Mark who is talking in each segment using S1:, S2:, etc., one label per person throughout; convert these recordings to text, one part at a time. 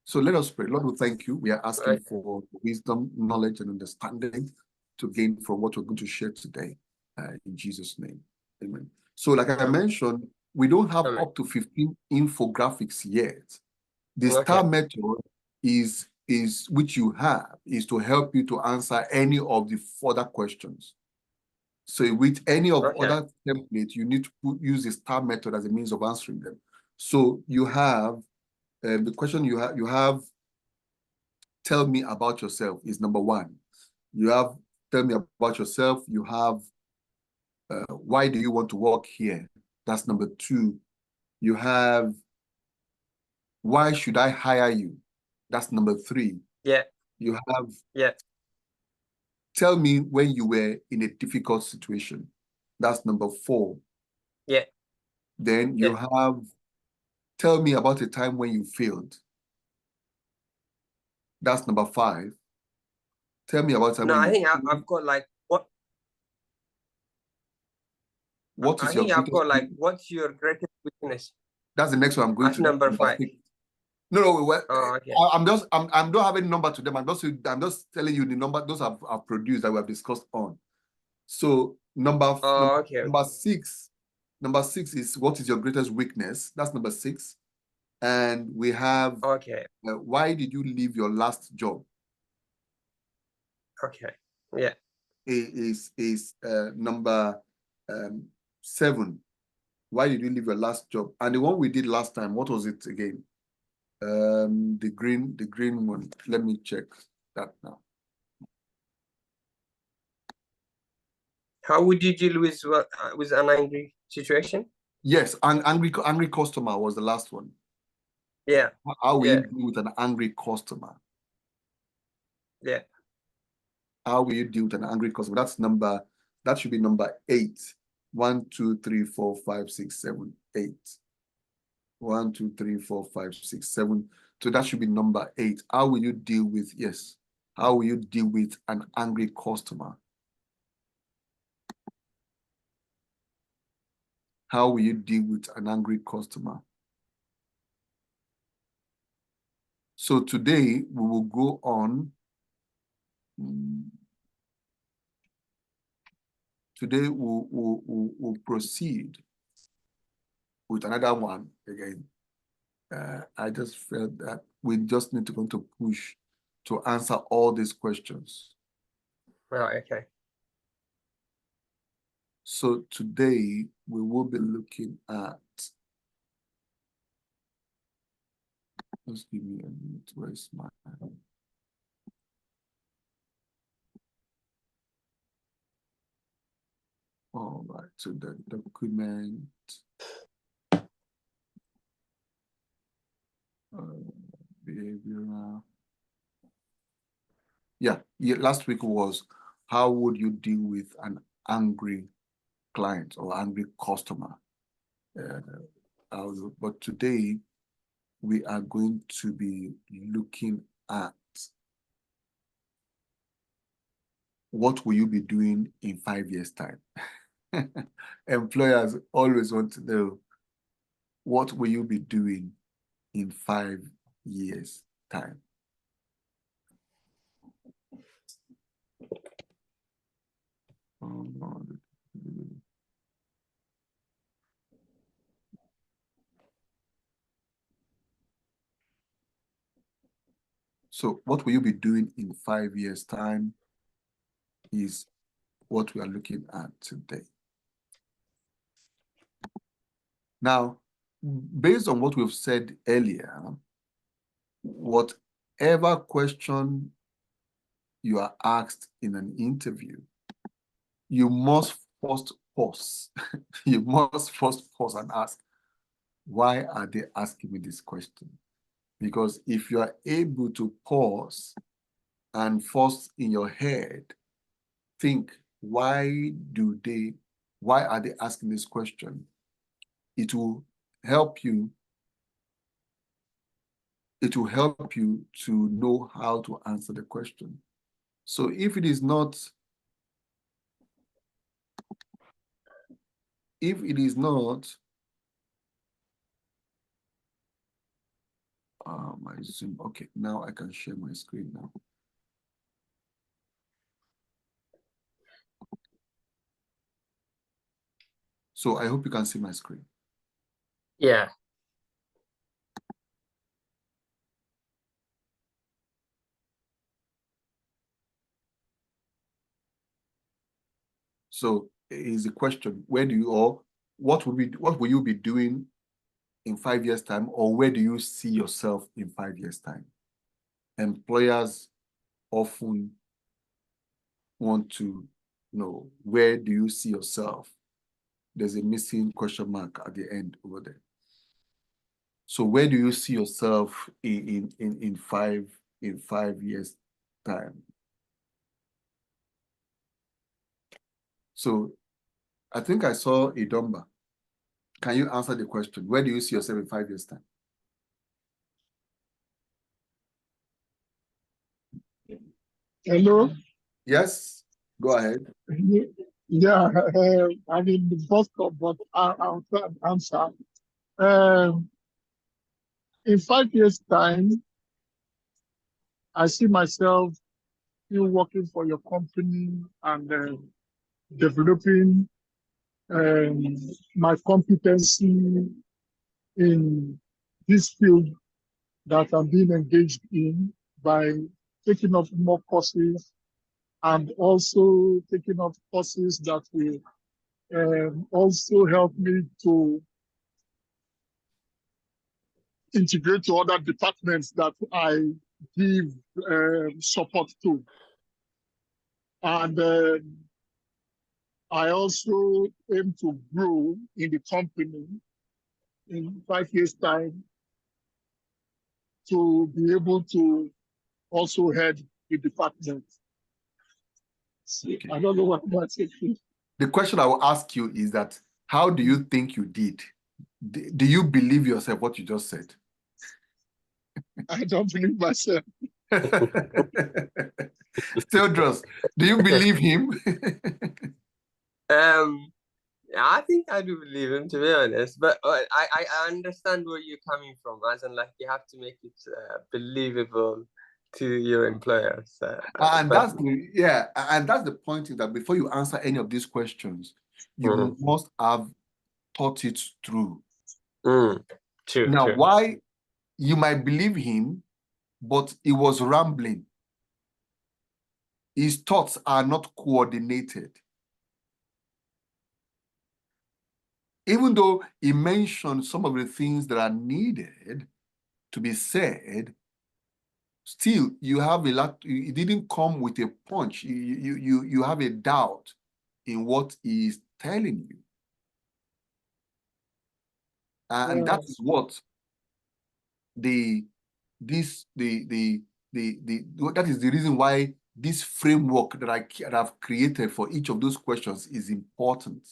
S1: So let us pray. Lord, we thank you. We are asking
S2: Okay.
S1: for wisdom, knowledge, and understanding to gain from what we're going to share today. In Jesus' name. Amen. So like I mentioned, we don't have up to 15 infographics yet. The STAR method is which you have is to help you to answer any of the further questions. So with any of other templates, you need to use the STAR method as a means of answering them. So you have the question you have tell me about yourself is number one. You have tell me about yourself. You have why do you want to work here? That's number two. You have why should I hire you? That's number three.
S2: Yeah.
S1: You have tell me when you were in a difficult situation. That's number four.
S2: Yeah.
S1: Then you have tell me about a time when you failed. That's number five. Tell me about time
S2: No,
S1: when
S2: I think
S1: you
S2: I've got like what
S1: is your
S2: I've got like
S1: weakness?
S2: what's your greatest weakness?
S1: That's the next one I'm going
S2: That's
S1: to.
S2: number five.
S1: No, well,
S2: okay.
S1: I'm don't have any number to them. I'm just telling you the number those I've produced that we have discussed on. So number six is what is your greatest weakness? That's number six. And we have why did you leave your last job?
S2: Okay. Yeah.
S1: Is number 7. Why did you leave your last job? And the one we did last time, what was it again? The green one. Let me check that now.
S2: How would you deal with an angry situation?
S1: Yes, an angry customer was the last one.
S2: Yeah.
S1: How will you deal with an angry customer?
S2: Yeah.
S1: How will you deal with an angry customer? That should be number 8. 1, 2, 3, 4, 5, 6, 7, 8. 1, 2, 3, 4, 5, 6, 7. So that should be number 8. How will you deal with how will you deal with an angry customer? How will you deal with an angry customer? So today we will go on. Today we'll proceed with another one again. I just felt that we just need to go to push to answer all these questions.
S2: Right, okay.
S1: So today we will be looking at, just give me a minute, where's my, all right, so the document, behavioral. Yeah, last week was how would you deal with an angry client or angry customer? But today we are going to be looking at what will you be doing in 5 years' time? Employers always want to know, what will you be doing in 5 years' time? So what will you be doing in 5 years' time is what we are looking at today. Now, based on what we've said earlier, whatever question you are asked in an interview, you must first pause. You must first pause and ask, why are they asking me this question? Because if you are able to pause and first in your head think, why are they asking this question? It will help you to know how to answer the question. So if it is not My Zoom. Okay, now I can share my screen now. So I hope you can see my screen.
S2: Yeah.
S1: So is the question, where do you, or what will you be doing in 5 years' time, or where do you see yourself in 5 years' time? Employers often want to know, where do you see yourself? There's a missing question mark at the end over there. So where do you see yourself in 5 years' time? So I think I saw Idomba. Can you answer the question? Where do you see yourself in 5 years' time?
S3: Hello?
S1: Yes, go ahead.
S3: Yeah, I mean, the first call, but I'll try and answer. In 5 years' time, I see myself still working for your company and developing my competency in this field that I'm being engaged in by taking up more courses and also taking up courses that will also help me to integrate to other departments that I give support to. And I also aim to grow in the company in 5 years' time to be able to also head the department. Okay. I don't know what I'm saying.
S1: The question I will ask you is that, how do you think you did? Do you believe yourself what you just said?
S3: I don't believe myself.
S1: Theodros, do you believe him?
S2: I think I do believe him, to be honest. But I understand where you're coming from, as in, like, you have to make it believable to your employers.
S1: And that's the point, is that before you answer any of these questions, you must have thought it through.
S2: True.
S1: Now,
S2: true.
S1: why you might believe him, but he was rambling. His thoughts are not coordinated. Even though he mentioned some of the things that are needed to be said, still you have a lot. It didn't come with a punch. You have a doubt in what he is telling you, and that is what that is the reason why this framework that I have created for each of those questions is important.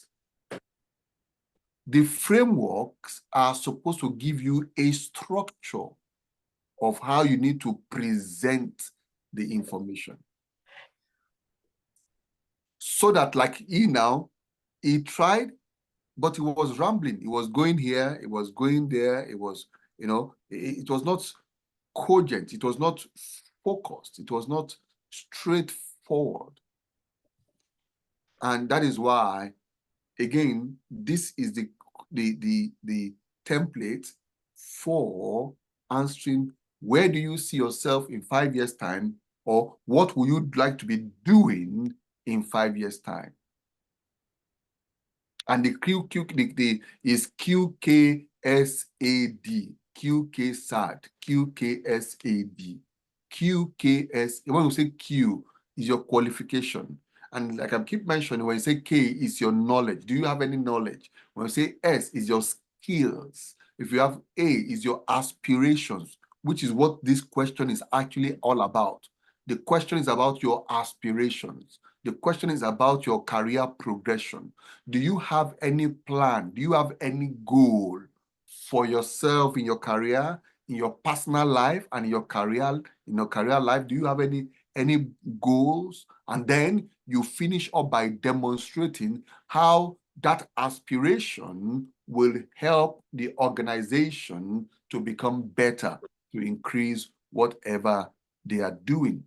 S1: The frameworks are supposed to give you a structure of how you need to present the information. So that, like he tried, but he was rambling. He was going here, he was going there, it was, it was not cogent, it was not focused, it was not straightforward. And that is why, again, this is the template for answering, where do you see yourself in 5 years' time, or what would you like to be doing in 5 years' time? And the is QKSAD, QKSAD, QKSAD, QKS. When we say Q, is your qualification. And like I keep mentioning, when you say K, is your knowledge. Do you have any knowledge? When you say S, is your skills. If you have A, is your aspirations, which is what this question is actually all about. The question is about your aspirations. The question is about your career progression. Do you have any plan? Do you have any goal for yourself in your career, in your personal life, and in your career life? Do you have any goals? And then you finish up by demonstrating how that aspiration will help the organization to become better. to increase whatever they are doing.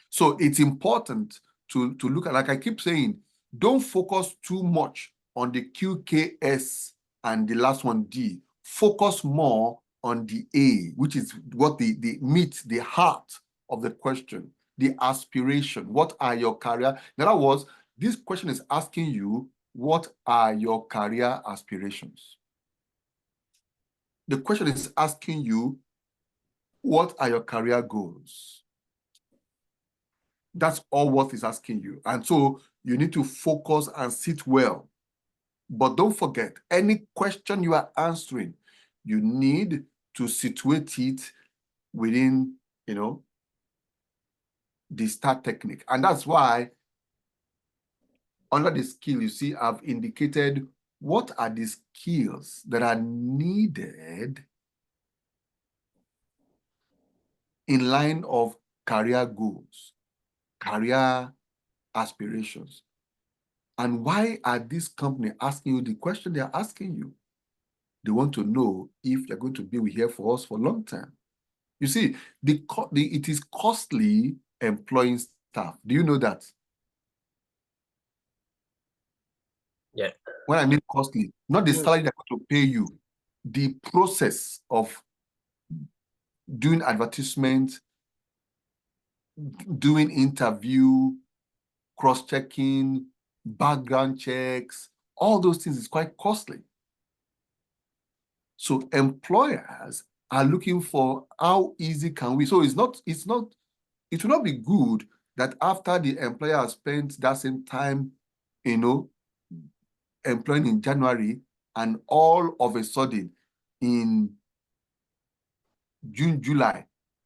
S1: So it's important to look at, like I keep saying, don't focus too much on the QKS and the last one, D. Focus more on the A, which is what the meat, the heart of the question, the aspiration. What are your career? In other words, this question is asking you, what are your career aspirations? The question is asking you, what are your career goals? That's all what it's asking you. And so you need to focus and sit well. But don't forget, any question you are answering, you need to situate it within, the STAR technique. And that's why under the skill, you see, I've indicated what are the skills that are needed in line of career goals, career aspirations. And why are these companies asking you the question they're asking you? They want to know if you're going to be here for us for a long time. You see, it is costly employing staff. Do you know that?
S2: Yeah.
S1: When I mean costly, not the salary they're going to pay you, the process of doing advertisement, doing interview, cross-checking, background checks, all those things is quite costly. So employers are looking for how easy can we. So it will not be good that after the employer has spent that same time, employing in January, and all of a sudden in June, July,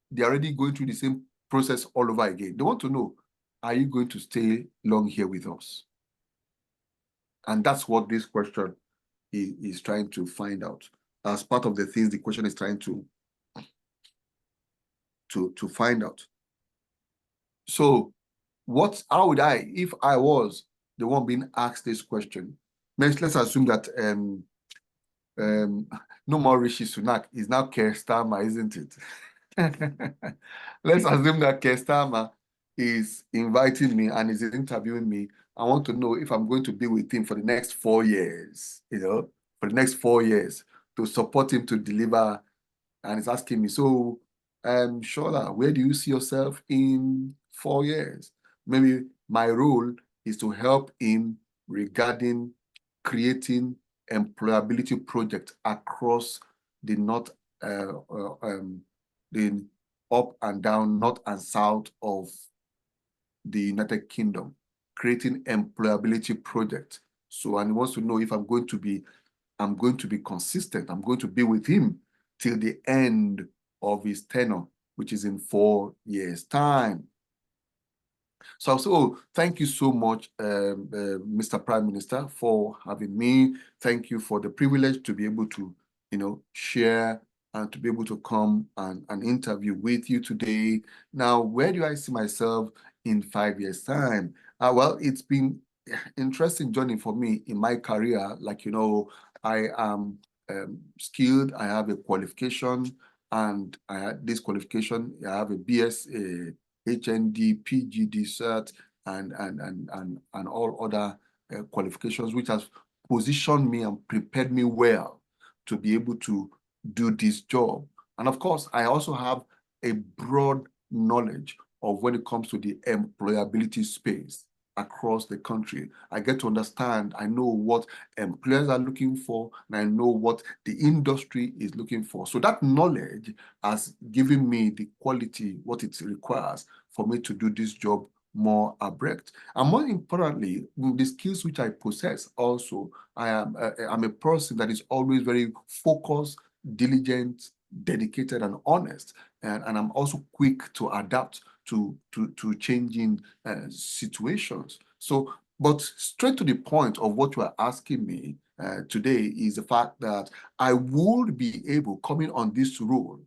S1: they're already going through the same process all over again. They want to know, are you going to stay long here with us? And that's what this question is trying to find out. As part of the things the question is trying to find out. So how would I, if I was the one being asked this question? Next, let's assume that no more Rishi Sunak is now Keir Starmer, isn't it? Let's assume that Keir Starmer is inviting me and is interviewing me. I want to know if I'm going to be with him for the next 4 years, for the next 4 years to support him to deliver. And he's asking me, so, Shola, where do you see yourself in 4 years? Maybe my role is to help him regarding creating employability project across the north, the up and down, north and south of the United Kingdom, creating employability project. So, and he wants to know if I'm going to be consistent. I'm going to be with him till the end of his tenure, which is in 4 years' time. So thank you so much, Mr. Prime Minister, for having me. Thank you for the privilege to be able to, share and to be able to come and interview with you today. Now, where do I see myself in 5 years' time? Well, it's been interesting journey for me in my career. Like, I am skilled, I have a qualification, and I had this qualification, I have a BS, HND, PGD cert, and all other qualifications, which has positioned me and prepared me well to be able to do this job. And of course, I also have a broad knowledge of when it comes to the employability space across the country. I get to understand, I know what employers are looking for, and I know what the industry is looking for. So that knowledge has given me the quality, what it requires for me to do this job more abreast. And more importantly, the skills which I possess also, I'm a person that is always very focused, diligent, dedicated, and honest. And I'm also quick to adapt to changing situations. So, but straight to the point of what you are asking me today is the fact that I would be able, coming on this role,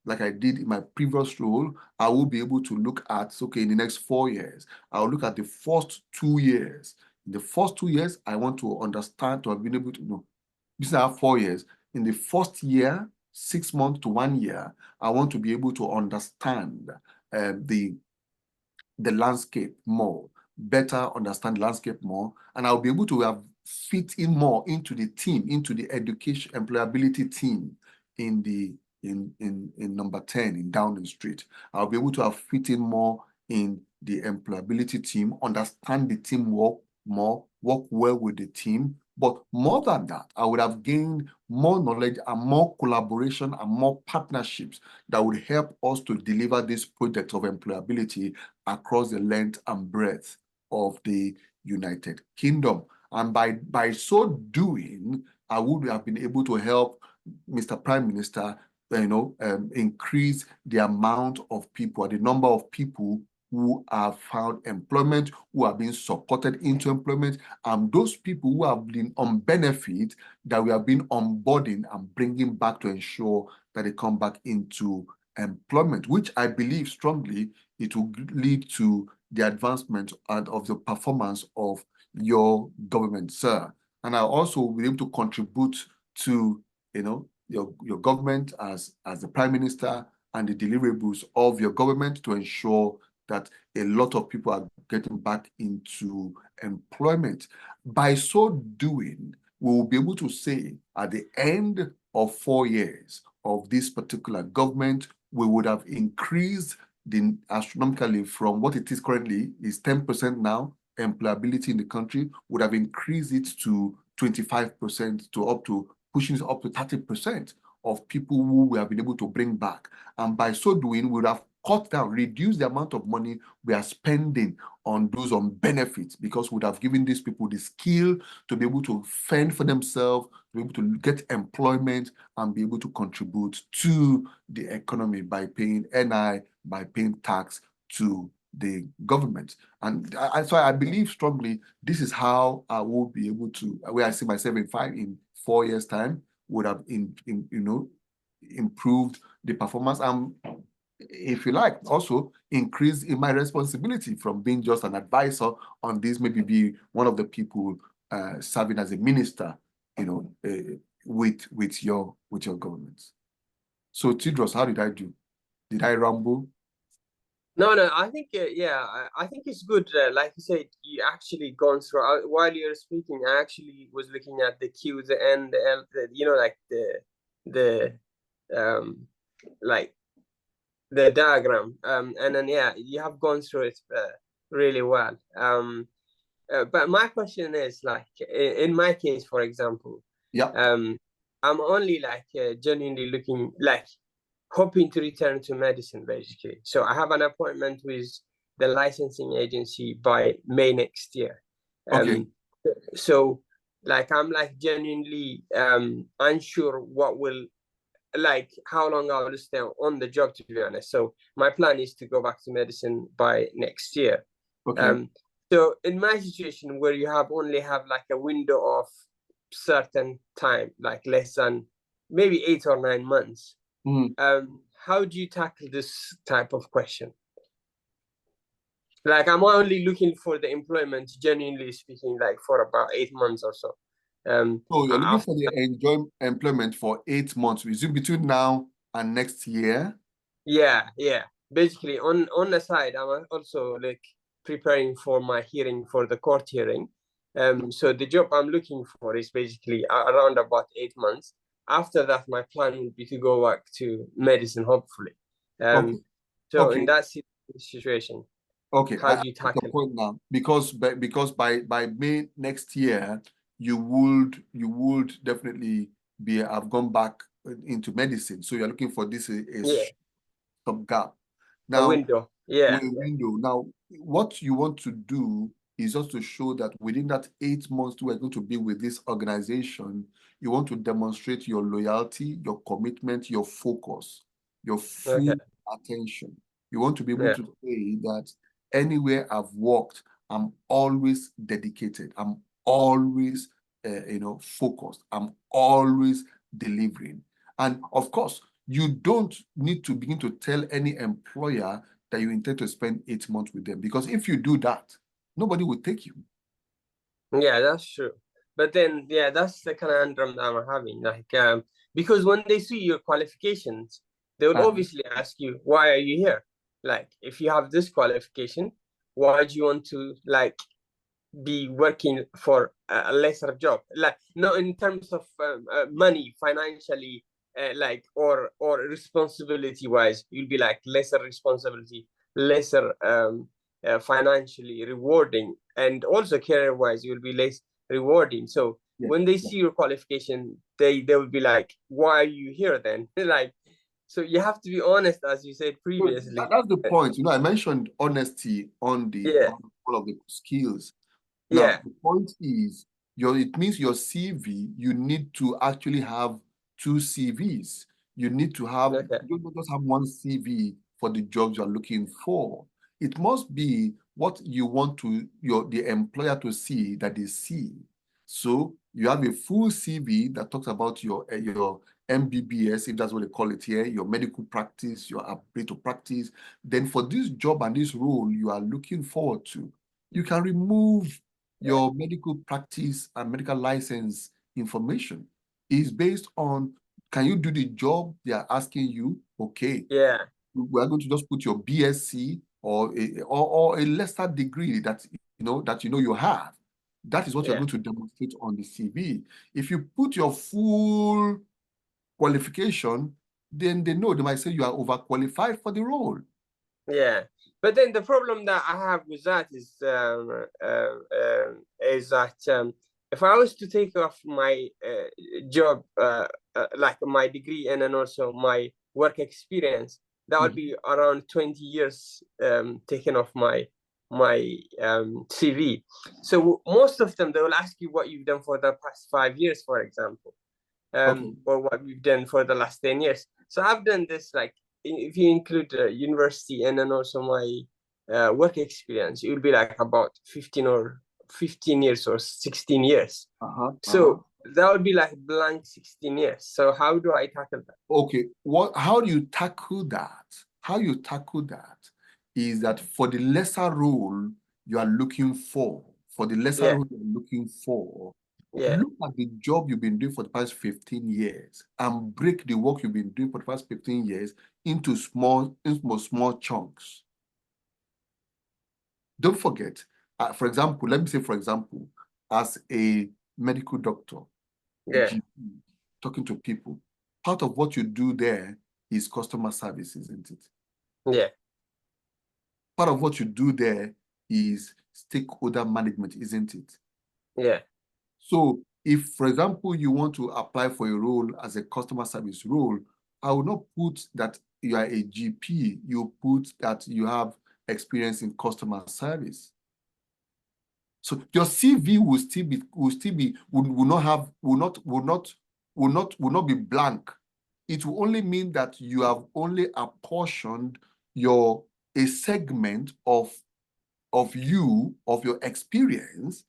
S1: like I did in my previous role, I will be able to look at, okay, in the next 4 years, I'll look at the first 2 years. In the first 2 years, I want to understand, to have been able to know, this is our 4 years. In the first year, 6 months to 1 year, I want to be able to understand the landscape more, better understand the landscape more, and I'll be able to have fit in more into the team, into the education employability team in the in number 10 in Downing Street. I'll be able to have fit in more in the employability team, understand the teamwork more, work well with the team. But more than that, I would have gained more knowledge and more collaboration and more partnerships that would help us to deliver this project of employability across the length and breadth of the United Kingdom. And by so doing, I would have been able to help Mr. Prime Minister, increase the amount of people, the number of people who have found employment, who are being supported into employment, and those people who have been on benefit that we have been onboarding and bringing back to ensure that they come back into employment, which I believe strongly it will lead to the advancement and of the performance of your government, sir. And I also will be able to contribute to, your government as the Prime Minister and the deliverables of your government to ensure that a lot of people are getting back into employment. By so doing, we will be able to say at the end of 4 years of this particular government, we would have increased astronomically from what it is currently is 10% now, employability in the country, would have increased it to 25% to up to pushing it up to 30% of people who we have been able to bring back. And by so doing, we would have cut down, reduced the amount of money we are spending on those on benefits, because we would have given these people the skill to be able to fend for themselves, to be able to get employment and be able to contribute to the economy by paying NI, by paying tax to the government. And so I believe strongly this is how I will be able to, where I see myself in 4 years' time, would have improved the performance and, if you like, also increase in my responsibility from being just an advisor on this, maybe be one of the people serving as a minister, with your government. So Tidros, how did I do? Did I ramble?
S2: No, I think I think it's good. Like you said, you actually gone through. While you were speaking, I actually was looking at the Q, the N, the L, like the like the diagram. And then you have gone through it really well. But my question is, like, in my case, for example, I'm only genuinely looking, hoping to return to medicine, basically. So I have an appointment with the licensing agency by May next year.
S1: Okay.
S2: So I'm genuinely unsure what will, how long I will stay on the job, to be honest. So my plan is to go back to medicine by next year.
S1: Okay.
S2: So in my situation, where you only have a window of certain time, less than maybe 8 or 9 months, how do you tackle this type of question? I'm only looking for the employment, genuinely speaking, for about 8 months or so.
S1: So you're looking for the employment for 8 months. Is it between now and next year?
S2: Yeah. Basically, on the side, I'm also preparing for my hearing, for the court hearing. So the job I'm looking for is basically around about 8 months. After that, my plan would be to go back to medicine, hopefully. So in that situation, how do you tackle
S1: the point now? Because by May next year, you would definitely have gone back into medicine. So you're looking for this some gap. Now,
S2: a window. Yeah.
S1: Window. Now, what you want to do is just to show that within that 8 months we're going to be with this organization, you want to demonstrate your loyalty, your commitment, your focus, your full attention. You want to be able to say that anywhere I've worked, I'm always dedicated. I'm always, focused. I'm always delivering. And of course, you don't need to begin to tell any employer that you intend to spend 8 months with them, because if you do that, nobody will take you.
S2: Yeah, that's true. But then, that's the conundrum that I'm having. because when they see your qualifications, they will obviously ask you, why are you here? Like, if you have this qualification, why do you want to like be working for a lesser job? Like, not in terms of money, financially, like, or responsibility wise, you'll be like lesser responsibility, lesser financially rewarding, and also career wise, you'll be less rewarding. So when they see your qualification, they will be like, why are you here then? Like, so you have to be honest, as you said previously.
S1: That's the point. I mentioned honesty on on all of the skills. Now, the point is, it means your CV, you need to actually have two CVs. You need to have, you don't just have one CV for the jobs you're looking for. It must be what you want the employer to see that they see. So you have a full CV that talks about your MBBS, if that's what they call it here, your medical practice, your ability to practice. Then for this job and this role you are looking forward to, you can remove your medical practice and medical license information. Is based on, can you do the job they are asking you? Okay.
S2: Yeah.
S1: We are going to just put your BSc or a lesser degree that you have. That is what you're going to demonstrate on the CV. If you put your full qualification, then they might say you are overqualified for the role.
S2: Yeah, but then the problem that I have with that is that if I was to take off my job, like my degree, and then also my work experience, that would be around 20 years taken off my CV. So most of them, they will ask you what you've done for the past 5 years, for example, or what you've done for the last 10 years. So I've done this, like, if you include university and then also my work experience, it will be like about 15 years or 16 years. So that would be like blank 16 years. So how do I tackle that?
S1: Okay, how do you tackle that? How you tackle that is that for the lesser role you are looking for, look at the job you've been doing for the past 15 years and break the work you've been doing for the past 15 years into small chunks. Don't forget, for example, let me say, for example, as a medical doctor, a GP, talking to people, part of what you do there is customer service, isn't it?
S2: Yeah.
S1: Part of what you do there is stakeholder management, isn't it?
S2: Yeah.
S1: So if, for example, you want to apply for a role as a customer service role, I will not put that you are a GP. You put that you have experience in customer service. So your CV will not be blank. It will only mean that you have only apportioned a segment of your experience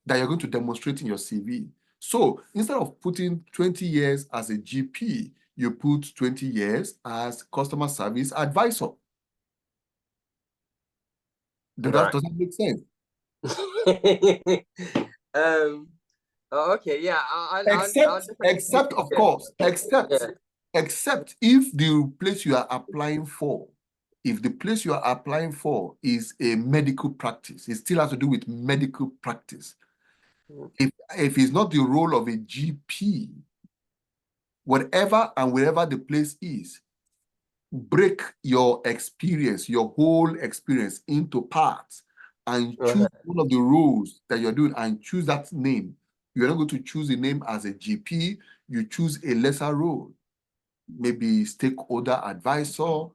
S1: that you're going to demonstrate in your CV. So instead of putting 20 years as a GP, you put 20 years as customer service advisor. Does that make sense?
S2: Okay, yeah.
S1: Except if the place you are applying for, is a medical practice, it still has to do with medical practice. If it's not the role of a GP, whatever and wherever the place is, break your experience, your whole experience, into parts and choose one of the roles that you're doing and choose that name. You're not going to choose a name as a GP, you choose a lesser role. Maybe stakeholder advisor,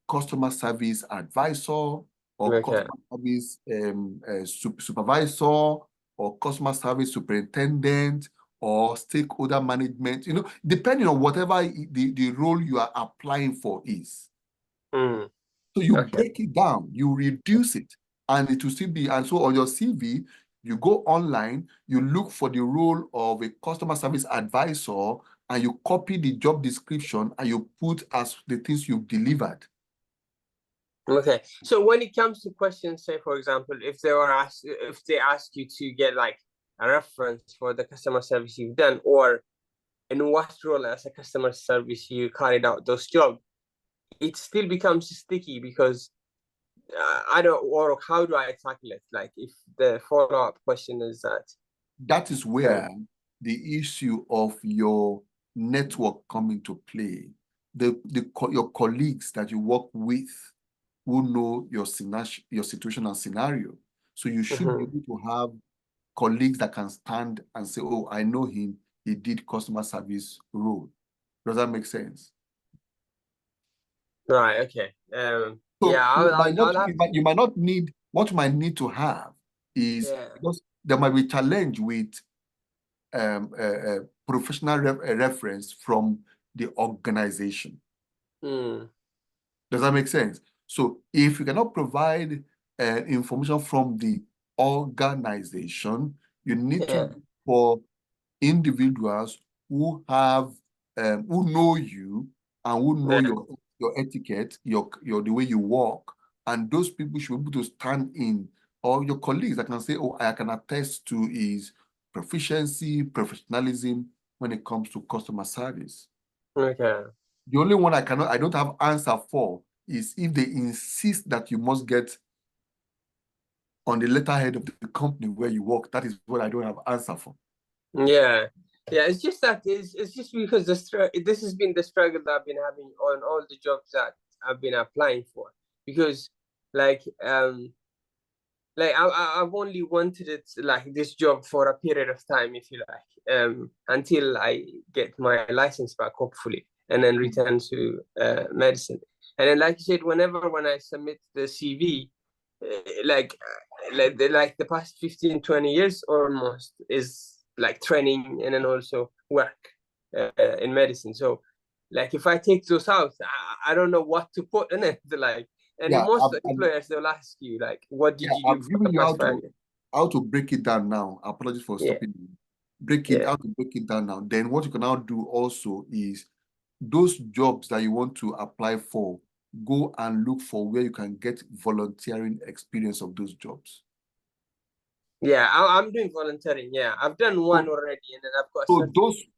S1: customer service advisor, or customer service supervisor, or customer service superintendent, or stakeholder management, depending on whatever the role you are applying for is. So you break it down, you reduce it, and it will still be, and so on your CV, you go online, you look for the role of a customer service advisor, and you copy the job description and you put as the things you've delivered.
S2: Okay, so when it comes to questions, say for example, if they ask you to get like a reference for the customer service you've done, or in what role as a customer service you carried out those jobs, it still becomes sticky because I don't, or how do I tackle it? Like, if the follow-up question is
S1: that is where the issue of your network come into play. Your colleagues that you work with who know your situation and scenario. So you should be able to have colleagues that can stand and say, oh, I know him, he did customer service role. Does that make sense?
S2: right? Okay.
S1: So
S2: Yeah, I'll have
S1: you might not need, what you might need to have is, because there might be challenge with professional reference from the organization. Does that make sense? So if you cannot provide information from the organization, you need to look for individuals who have who know you and who know your etiquette, your the way you walk, and those people should be able to stand in, or your colleagues that can say, oh, I can attest to his proficiency, professionalism when it comes to customer service.
S2: Okay.
S1: The only one I don't have answer for is if they insist that you must get on the letterhead of the company where you work. That is what I don't have answer for.
S2: Yeah. It's just that it's just because this has been the struggle that I've been having on all the jobs that I've been applying for, because I've only wanted it, like, this job for a period of time, if you like, until I get my license back, hopefully, and then return to medicine. And then, like you said, when I submit the CV, like the past 15, 20 years almost is like training and then also work in medicine. So, like, if I take those out, I don't know what to put in it. Like, and most employers, they'll ask you, like, what did you do for the past 5 years?
S1: How to break it down now. Apologies for stopping you. How to break it down now. Then what you can now do also is those jobs that you want to apply for, go and look for where you can get volunteering experience of those jobs.
S2: Yeah, I'm doing volunteering. Yeah, I've done one already, and then I've got.
S1: So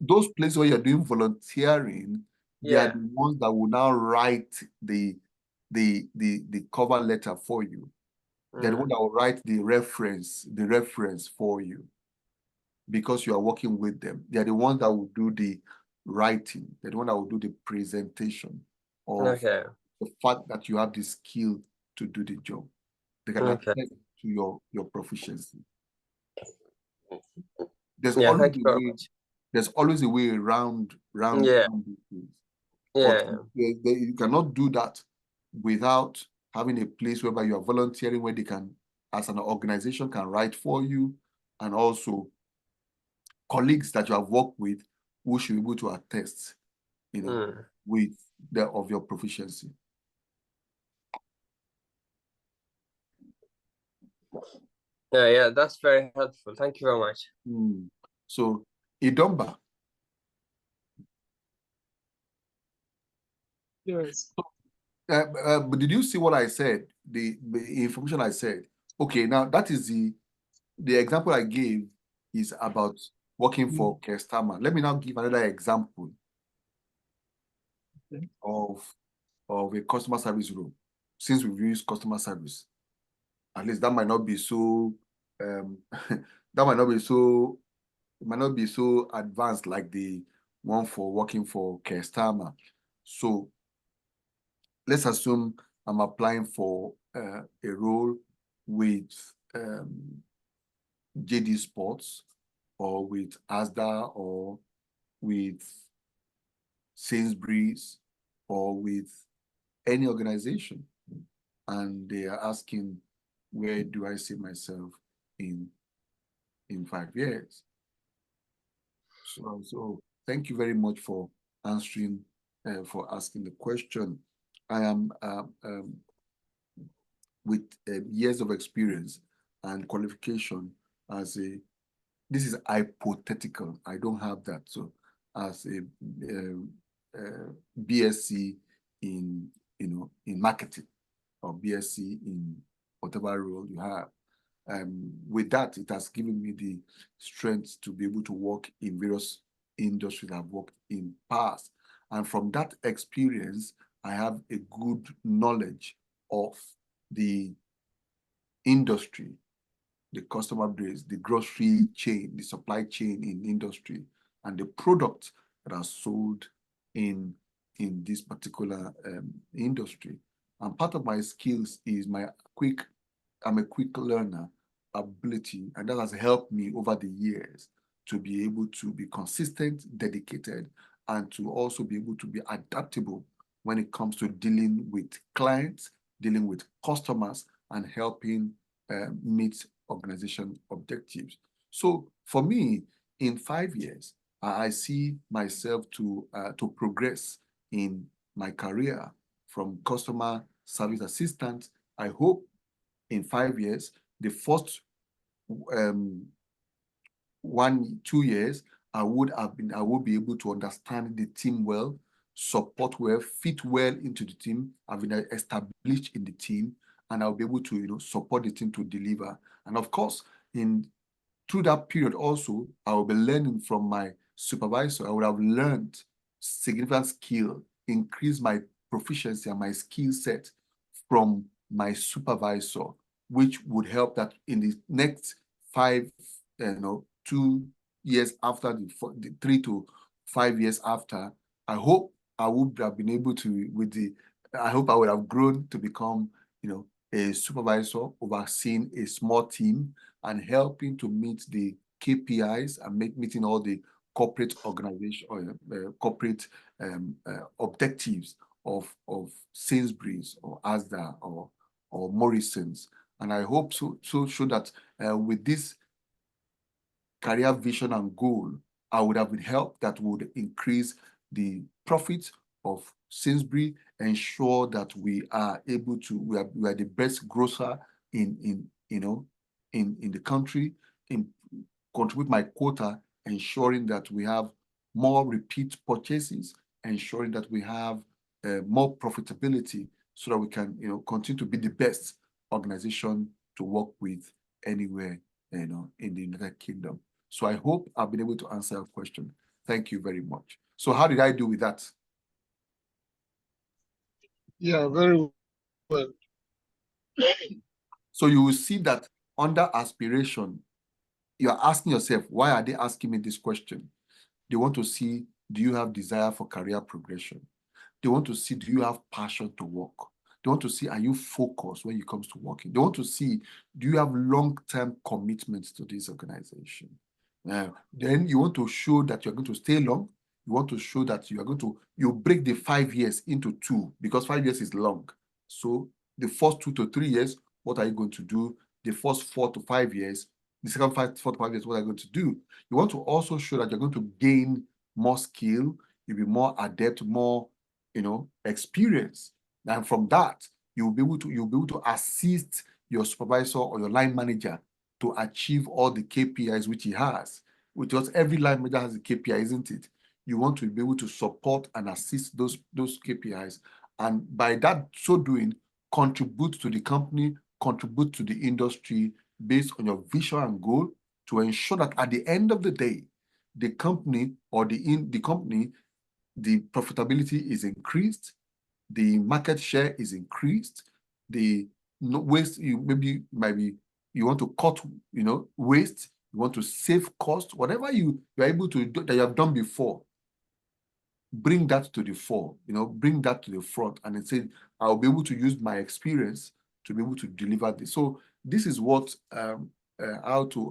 S1: those places where you're doing volunteering, they are the ones that will now write the cover letter for you. They're the one that will write the reference for you, because you are working with them. They're the ones that will do the writing. They're the one that will do the presentation of the fact that you have the skill to do the job. They can attest to your proficiency. There's always a way around these things. But you cannot do that without having a place whereby you are volunteering, where they can, as an organization, can write for you, and also colleagues that you have worked with who should be able to attest, with of your proficiency.
S2: Yeah, that's very helpful. Thank you very much.
S1: So, Idomba.
S3: Yes.
S1: But did you see what I said? The information I said. Okay, now that is the example I gave is about working for Kestama. Let me now give another example of a customer service role. Since we've used customer service, at least that might not be so that might not be so, it might not be so advanced like the one for working for Kestama. So let's assume I'm applying for a role with JD Sports, or with Asda, or with Sainsbury's, or with any organization, and they are asking, where do I see myself in 5 years? So thank you very much for answering, for asking the question. I am with years of experience and qualification as a, this is hypothetical, I don't have that. So as a BSc in, in marketing, or BSc in whatever role you have. With that, it has given me the strength to be able to work in various industries I've worked in past. And from that experience, I have a good knowledge of the industry, the customer base, the grocery chain, the supply chain in industry, and the products that are sold in this particular industry. And part of my skills is I'm a quick learner ability, and that has helped me over the years to be able to be consistent, dedicated, and to also be able to be adaptable when it comes to dealing with clients, dealing with customers, and helping meet organization objectives. So for me, in 5 years, I see myself to progress in my career from customer service assistant. I hope in 5 years, the first 2 years, I would be able to understand the team well, support well, fit well into the team. I've been established in the team, and I'll be able to, support the team to deliver. And of course, through that period also, I will be learning from my supervisor. I would have learned significant skill, increase my proficiency and my skill set from my supervisor, which would help that in the next 2 years after the 3 to 5 years after, I hope I would have been able to, I hope I would have grown to become, a supervisor overseeing a small team and helping to meet the KPIs and meeting all the corporate organization or corporate objectives of Sainsbury's or Asda or Morrison's. And I hope so that with this career vision and goal, I would have been helped that would increase the profit of Sainsbury, ensure that we are able to, we are the best grocer in the country, contribute my quota, ensuring that we have more repeat purchases, ensuring that we have more profitability so that we can, continue to be the best organization to work with anywhere, in the United Kingdom. So I hope I've been able to answer your question. Thank you very much. So how did I do with that?
S3: Yeah, very well.
S1: So you will see that under aspiration, you're asking yourself, why are they asking me this question? They want to see, do you have desire for career progression? They want to see, do you have passion to work? They want to see, are you focused when it comes to working? They want to see, do you have long-term commitments to this organization? Then you want to show that you're going to stay long. You want to show that you break the 5 years into 2 because 5 years is long. So the first 2 to 3 years, what are you going to do? The first 4 to 5 years, the second 4 to 5 years, what are you going to do? You want to also show that you're going to gain more skill, you'll be more adept, more, experience. And from that, you'll be able to assist your supervisor or your line manager to achieve all the KPIs which he has. Because every line manager has a KPI, isn't it? You want to be able to support and assist those KPIs. And by that, so doing, contribute to the company, contribute to the industry based on your vision and goal to ensure that at the end of the day, the company or the company, the profitability is increased, the market share is increased, the waste, you want to cut, waste, you want to save cost, whatever you're able to do that you have done before, bring that to the fore, bring that to the front, and then say, I'll be able to use my experience to be able to deliver this. So this is what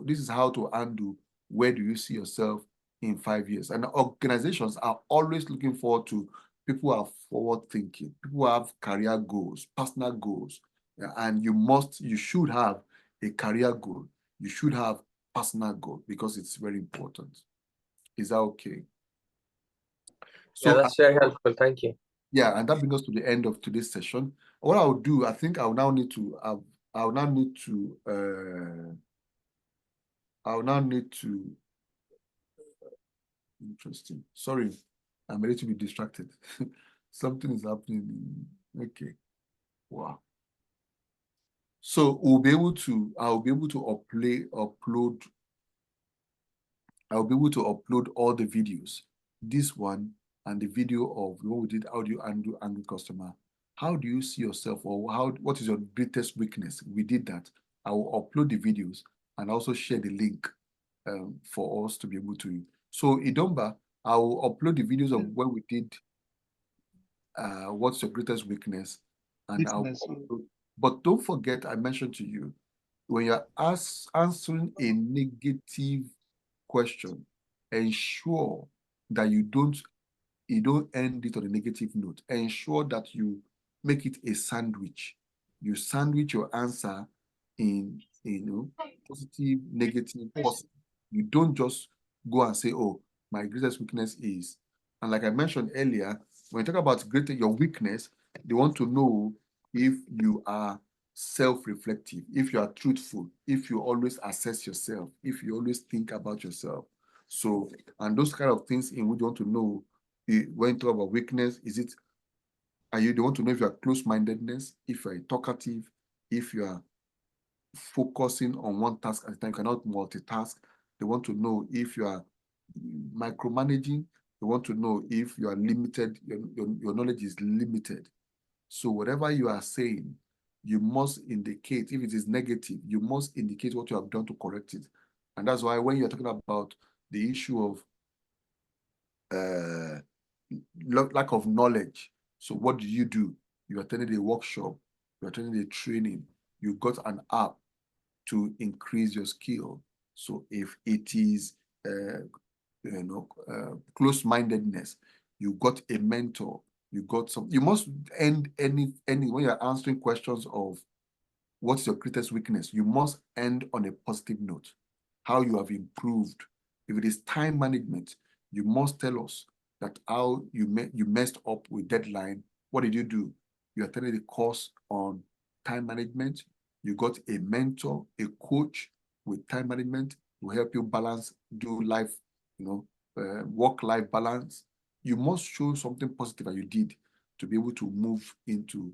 S1: this is how to handle where do you see yourself in 5 years. And organizations are always looking forward to people who are forward thinking, people who have career goals, personal goals. And you should have a career goal. You should have personal goal because it's very important. Is that okay?
S2: So yeah, that's very helpful. Thank you.
S1: Yeah, and that brings us to the end of today's session. What I'll do, I think I'll now need to interesting. Sorry, I'm ready to be distracted. Something is happening. Okay. Wow. So I'll be able to upload I'll be able to upload all the videos. This one and the video of what we did, how do you handle angry customer? How do you see yourself, or what is your greatest weakness? We did that. I will upload the videos and also share the link for us to be able to. So Idomba, I will upload the videos of when we did what's your greatest weakness, and but don't forget, I mentioned to you, when you're answering a negative question, ensure that you don't end it on a negative note. Ensure that you make it a sandwich. You sandwich your answer in, positive, negative, positive. You don't just go and say, oh, my greatest weakness is. And like I mentioned earlier, when you talk about your weakness, they want to know if you are self-reflective, if you are truthful, if you always assess yourself, if you always think about yourself. So, and those kind of things in which you want to know when you talk about weakness, they want to know if you are close-mindedness, if you are talkative, if you are focusing on one task at a time, you cannot multitask. They want to know if you are micromanaging. They want to know if you are limited, your knowledge is limited. So whatever you are saying, you must indicate, if it is negative, you must indicate what you have done to correct it. And that's why when you're talking about the issue of lack of knowledge, so what do? You attended a workshop, you attended a training, you got an app to increase your skill. So if it is close-mindedness, you got a mentor, you got some. You must end any when you're answering questions of what's your greatest weakness, you must end on a positive note. How you have improved. If it is time management, you must tell us that how you messed up with deadline. What did you do? You attended a course on time management. You got a mentor, a coach with time management to help you balance, do life, work-life balance. You must show something positive that you did to be able to move into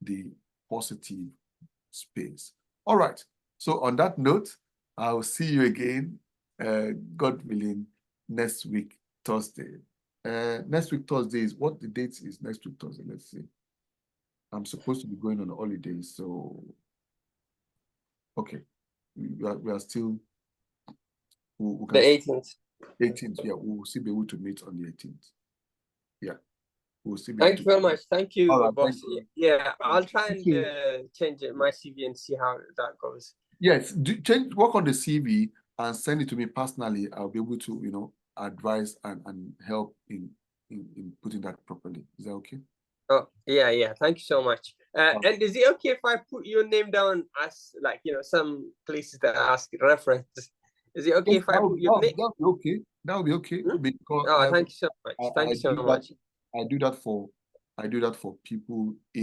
S1: the positive space. All right. So on that note, I'll see you again, God willing, next week, Thursday. Next week, Thursday is what the date is next week, Thursday. Let's see. I'm supposed to be going on holidays, so okay. We are still we
S2: the 18th.
S1: 18th, yeah, we will still be able to meet on the 18th. Yeah. We'll still be
S2: Thank you very much. Thank you,
S1: right,
S2: boss.
S1: thank you.
S2: Yeah, I'll try and change my CV and see how that goes.
S1: Yes, work on the CV and send it to me personally. I'll be able to, advise and help in putting that properly. Is that okay?
S2: Oh, yeah. Thank you so much. And is it okay if I put your name down as, like, some places that ask references? Is it okay if I put your name?
S1: That'll be okay. That'll be okay. Because
S2: thank you so much. Thank you so much.
S1: I do that for people in